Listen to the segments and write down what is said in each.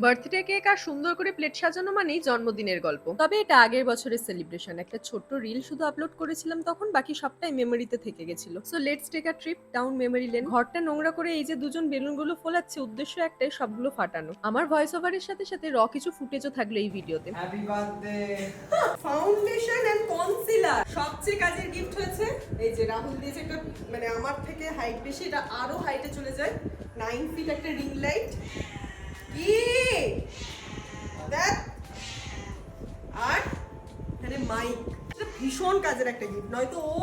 Birthday cake আর সুন্দর করে plate সাজানো মানেই জন্মদিনের গল্প। তবে এটা আগের বছরের সেলিব্রেশন। একটা ছোট্ট রিল শুধু আপলোড করেছিলাম তখন, বাকি সবটাই মেমোরিতে থেকে গেছিল। So let's take a trip down memory lane. ঘরটা নোংরা করে এই যে দুজন বেলুনগুলো ফোলাচ্ছে, উদ্দেশ্য একটাই, সবগুলো ফাটানো। আমার ভয়েস ওভারের সাথে সাথে কিছু ফুটেজও থাকলো এই ভিডিওতে। Happy birthday. Foundation and concealer সবচেয়ে কাজের গিফট হয়েছে এই যে রাহুল দিয়েছে একটা, মানে আমার থেকে হাইট বেশি, এটা আরো হাইটে চলে যায়, 9 ফিট একটা রিং লাইট। কি দেখ, আর এখানে মাইক। এটা ভীষণ কাজের একটা গিফট, নয়তো ও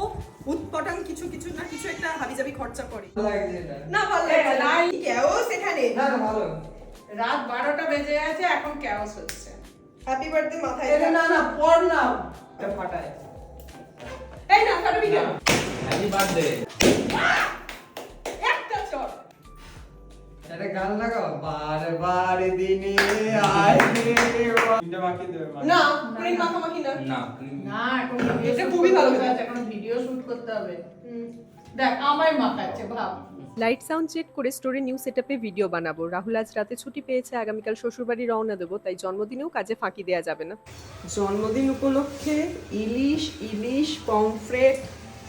উৎপটাং কিছু কিছু না কিছু একটা হাবিজাবি খরচা করে। ভালো লাগছে এটা। না ভালো লাগছে না, কেউ সেখানে না না ভালো। রাত 12টা বেজে গেছে, এখন ক্যাওস হচ্ছে। হ্যাপি বার্থডে মাথায় এটা না না পড় না। এটা ফাটায়। এই না ফাটাবি কেন? Happy birthday. একটা চট। এটা গান লাগাও। বারে বারে দিনে আয় রে তিনটা বাকি দেবে না ক্রিম মাখামাখি না। না না, এখন এটা খুবই ভালো কাজ, এখন ভিডিও শুট করতে হবে। দেখ আমায় মাখাচ্ছে, ভাব। লাইট সাউন্ড চেক করে স্টোরে নিউ সেটআপে ভিডিও বানাবো। রাহুল আজ রাতে ছুটি পেয়েছে, আগামীকাল শ্বশুরবাড়ি রওনা দেবো, তাই জন্মদিনেও কাজে ফাঁকি দেওয়া যাবে না। জন্মদিন উপলক্ষে ইলিশ পমফ্রেট,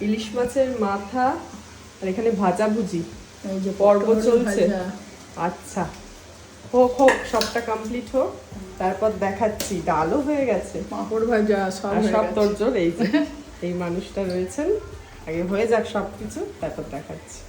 ইলিশ মাছের মাথা, আর এখানে ভাজাভুজি, এই যে পর্ব চলছে। ভাজা। আচ্ছা, হোক হোক, সবটা কমপ্লিট হোক, তারপর দেখাচ্ছি। ডালও হয়ে গেছে পাঁপড় ভাজা সব আর হয়ে সব গেছে। তোরজোর। এই যে এই মানুষটা রয়েছেন, আগে হয়ে যাক সবকিছু, তারপর দেখাচ্ছি।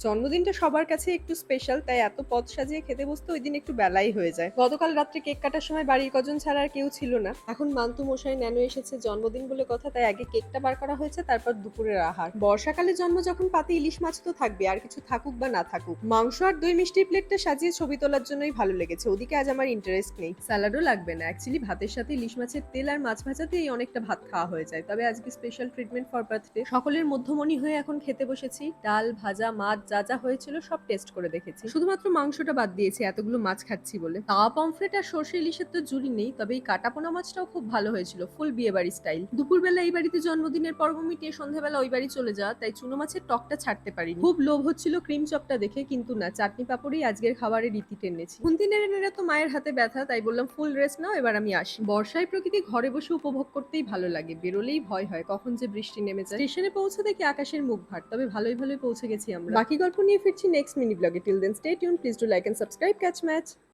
জন্মদিনটা সবার কাছে একটু স্পেশাল, তাই এত পদ সাজিয়ে খেতে বসতে ওই দিন একটু বেলাই হয়ে যায়। গতকাল রাত্রে কেক কাটার সময় বাড়ির কজন ছাড়া আর কেউ ছিল না। এখন মান্তু মশাই ন্যানো এসেছে, জন্মদিন বলে কথা, তাই আগে কেকটা বার করা হয়েছে, তারপর দুপুরের আহার। বর্ষাকালে জন্ম যখন, পাতে ইলিশ মাছ তো থাকবে, আর কিছু থাকুক বা না থাকুক। মাংস আর দই মিষ্টির প্লেটটা সাজিয়ে ছবি তোলার জন্যই ভালো লেগেছে, ওদিকে আজ আমার ইন্টারেস্ট নেই। স্যালাডও লাগবে না, অ্যাকচুয়ালি ভাতের সাথে ইলিশ মাছের তেল আর মাছ ভাজাতেই অনেকটা ভাত খাওয়া হয়ে যায়। তবে আজকে স্পেশাল ট্রিটমেন্ট ফর বার্থডে, সকলের মধ্যমণি হয়ে এখন খেতে বসেছি। ডাল ভাজা মাছ যা যা হয়েছিল সব টেস্ট করে দেখেছি, শুধুমাত্র মাংসটা বাদ দিয়েছি এতগুলো মাছ খাচ্ছি বলে। তাওয়া পমফ্রেট আর সর্ষে ইলিশের তো জুড়ি নেই, তবে এই কাটাপোনা মাছটাও খুব ভালো হয়েছিল, ফুল বিয়ে বাড়ি স্টাইল। দুপুরবেলা এই বাড়িতে জন্মদিনের পর্ব মিটিয়ে সন্ধ্যাবেলা ওই বাড়ি চলে যাওয়া, তাই চুনো মাছের টকটা ছাড়তে পারিনি। খুব লোভ হচ্ছিল ক্রিম চপটা দেখে, কিন্তু না, চাটনি পাপড়ই আজকের খাবারের রীতি টেনেছি। খুন্তি নেড়ে নেড়ে তো মায়ের হাতে ব্যথা, তাই বললাম ফুল রেস্ট নাও, এবার আমি আসি। বর্ষায় প্রকৃতি ঘরে বসে উপভোগ করতেই ভালো লাগে, বেরোলেই ভয় হয় কখন যে বৃষ্টি নেমে যায়। স্টেশনে পৌঁছে দেখি আকাশের মুখ ভার, তবে ভালোই ভালোই পৌঁছে গেছি আমরা। বাকি গল্প নিয়ে ফিরছি নেক্সট মিনি ব্লগে। Till then stay tune, please do like and subscribe. Catch match.